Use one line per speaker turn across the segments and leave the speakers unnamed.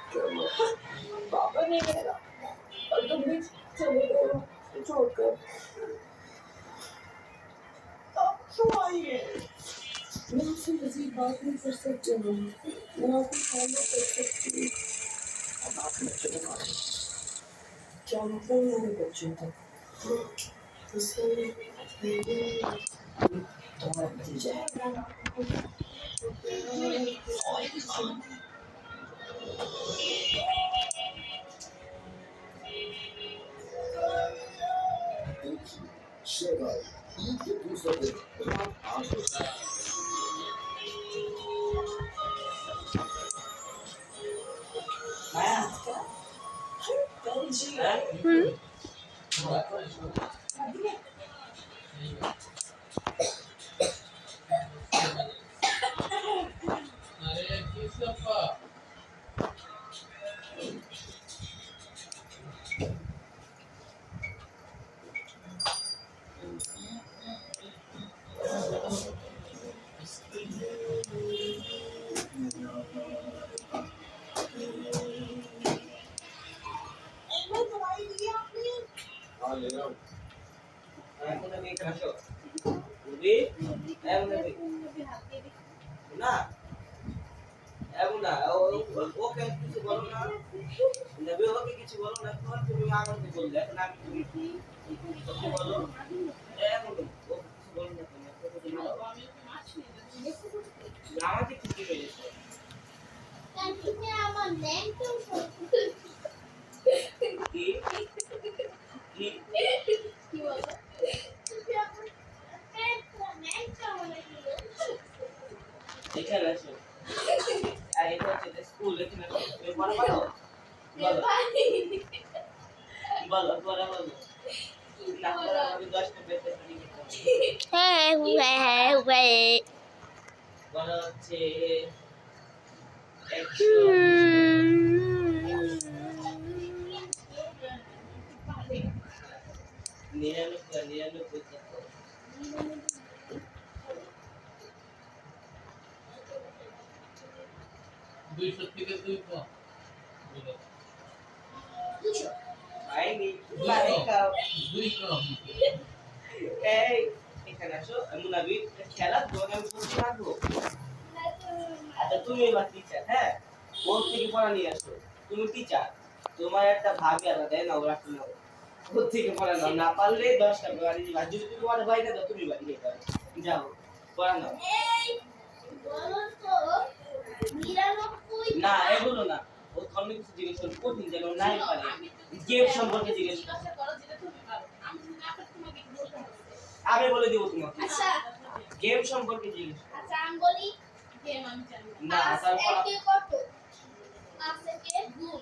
पापा नहीं मेरा और तुम भी चले गए हो छोड़कर। अब क्यों आई है? मैं आपसे मज़ीद बात नहीं कर सकती हूँ। मैं आपको फॉलो कर सकती हूँ। अब आप मुझे बता दें क्या मतलब मेरे बच्चों तक तुम्हारा भतीजा है। शहबाज ईद के दूसरे दिन रात 8 बजे हाँ ले रहा हूँ। ना ওকে কিছু বলো না নেবে ওকে কিছু বলো না তোমার তুমি আমাকে বললে এখন আমি তুমি কি বলো এমন ও কিছু বলো না তুমি আমাকে কি বলেছো তাই তুমি আমার নেম তো কি কি কি বলো তুমি আমার নেম তো বলে দিও এখানে আসো আরে এটা হচ্ছে স্কুল এখানে তুমি পড়া পারো বলো বলো পড়া বলো না পড়া আমি 10 টা পেতে পারি হ্যাঁ বলো হচ্ছে 200 থেকে 2 কম আইনি লাইকা 2 কম এই এখানে আসো মুনাবি খেলা তোমাকে আমি বলতে রাখবো আচ্ছা তুমি এবার টিচার হ্যাঁ ওর থেকে পড়া নিয়ে আসো তুমি টিচার তোমার একটা ভাগে আলাদা দেয় না ওরা কি নাও ওর থেকে পড়া নাও না পারলে 10 টাকা বাড়ি দিবা যদি তুমি পড়া ভাই না তুমি বাড়ি যেতে পারো যাও পড়া নাও এই বলো তো 99 না এগুলো না ও ধর্মে কিছু জিজ্ঞেস করো কঠিন যেন নাই পারে গেম সম্পর্কে জিজ্ঞেস করো যেটা তুমি পারো আমি যদি না পারি তোমাকে বলতে হবে আমি বলে দেব তোমাকে আচ্ছা গেম সম্পর্কে জিজ্ঞেস আচ্ছা আমি বলি গেম আমি জানি না তারপর একে কত 5 থেকে গুণ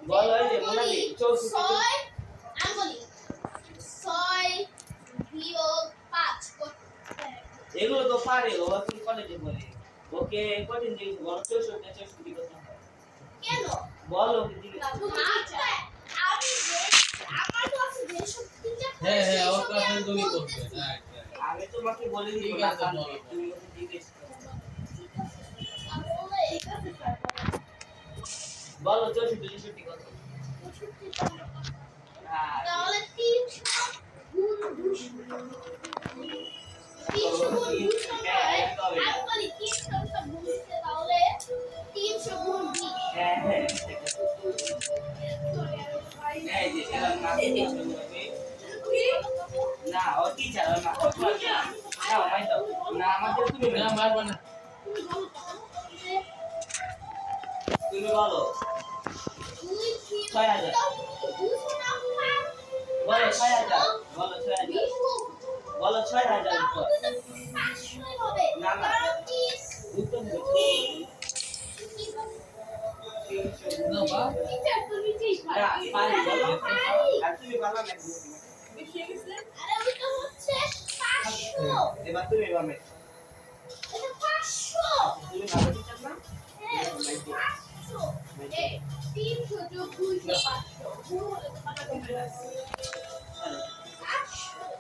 বল এই যে মোনালি 64 আমি বলি 6 বিয়োগ 5 কত এগুলো তো পারে ও কি কলেজে বলে ওকে কঠিন জিনিস বল 64 কত কেন বল ওকে জিজ্ঞেস আমি আমার কাছে যে সব টিচার হ্যাঁ ওর কাছে তুমি বলবে আমি তোমাকে বলে দিব না তুমি ওকে জিজ্ঞেস করো বলো 64 কত তাহলে 300 গুণ 200 300 গুণ 200 আমি বলি 300 গুণ তাহলে 300 গুণ 20 হ্যাঁ হ্যাঁ এই যে এরা না ও টিচার না না মাই দাও না আমাদের তুমি না মারবা না তুমি বলো 6000 বলো 6000 বলো 6000 বলো 6000 উপর 500 হবে না না উত্তর না বা টিচার তুমি ঠিক না পারি বলো আর তুমি বলো না বেশি গেছে আরে ওই তো হচ্ছে 500 এবার তুমি বলো এটা 500 তুমি ভালো টিচার না হ্যাঁ 500 এই 300 যোগ 200 500 গুণ হলে তো টাকা কমে যাচ্ছে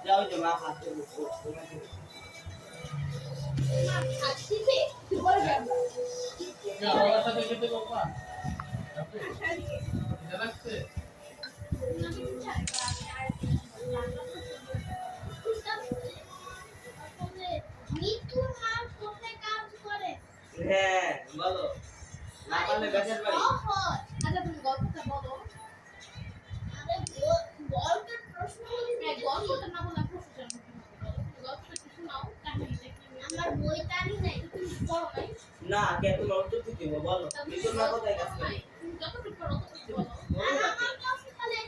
যাও যে মা হাতে মা হাত দিবে বড়
সাথে খেতে বাবা এটা লাগছে
মিঠুর মা কোথায় কাজ করে?
হ্যাঁ বলো না পারলে গাছের বাড়ি
আচ্ছা তুমি গল্পটা বলো। আরে গল্পের প্রশ্ন বলি না, গল্পটা না বলা প্রশ্ন জানো কি বলো? গল্পটা কি শোনাও, কাহিনীটা কি? আমার বইটারই নাই, তুমি পড়ো নাই?
না কে তোমার উত্তর দিতে হবে, বলো মিঠুর মা কোথায় কাজ করে?
তুমি যতটুকু পারো ততটুকু বলো।
বলো
আর
না
আমার কাছে তাহলে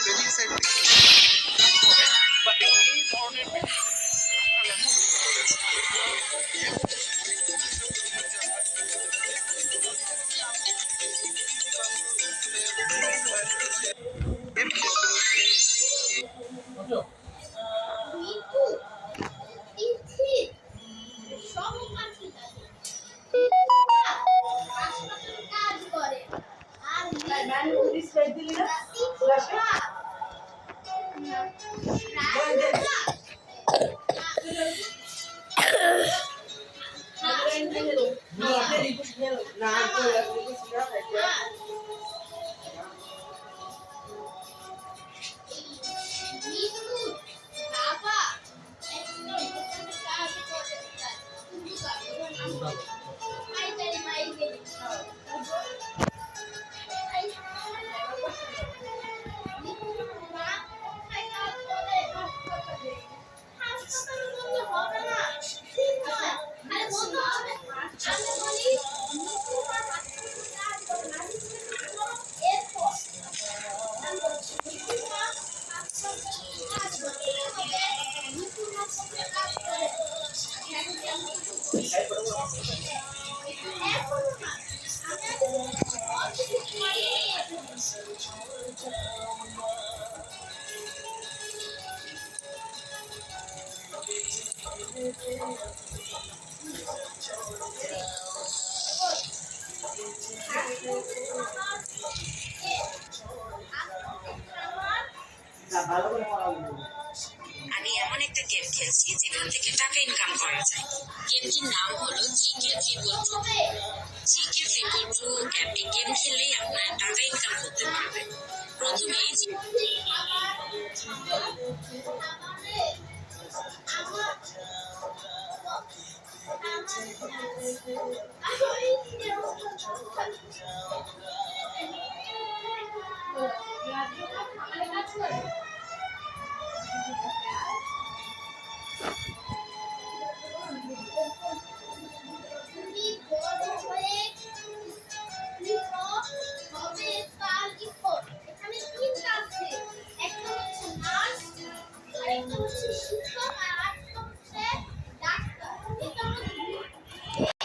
বেডিং সাইড but এই ধরনের
বুঝছো
মিঠু তিথি সমকাঠি থাকে। হাসপাতালে কাজ করে। আর
না তো আপনি কিছু না থাকে না ভালো করে পড়াবো
আমি এমন একটা গেম খেলছি যেখান থেকে টাকা ইনকাম করা যায়। গেমটির নাম হলো GK triple true. GK triple true অ্যাপে গেম খেললেই আপনার টাকা ইনকাম করতে পারবেন। প্রথমেই
এখানে তিনটা আছে, একটা হচ্ছে নার্স, আরেকটা হচ্ছে শিক্ষক,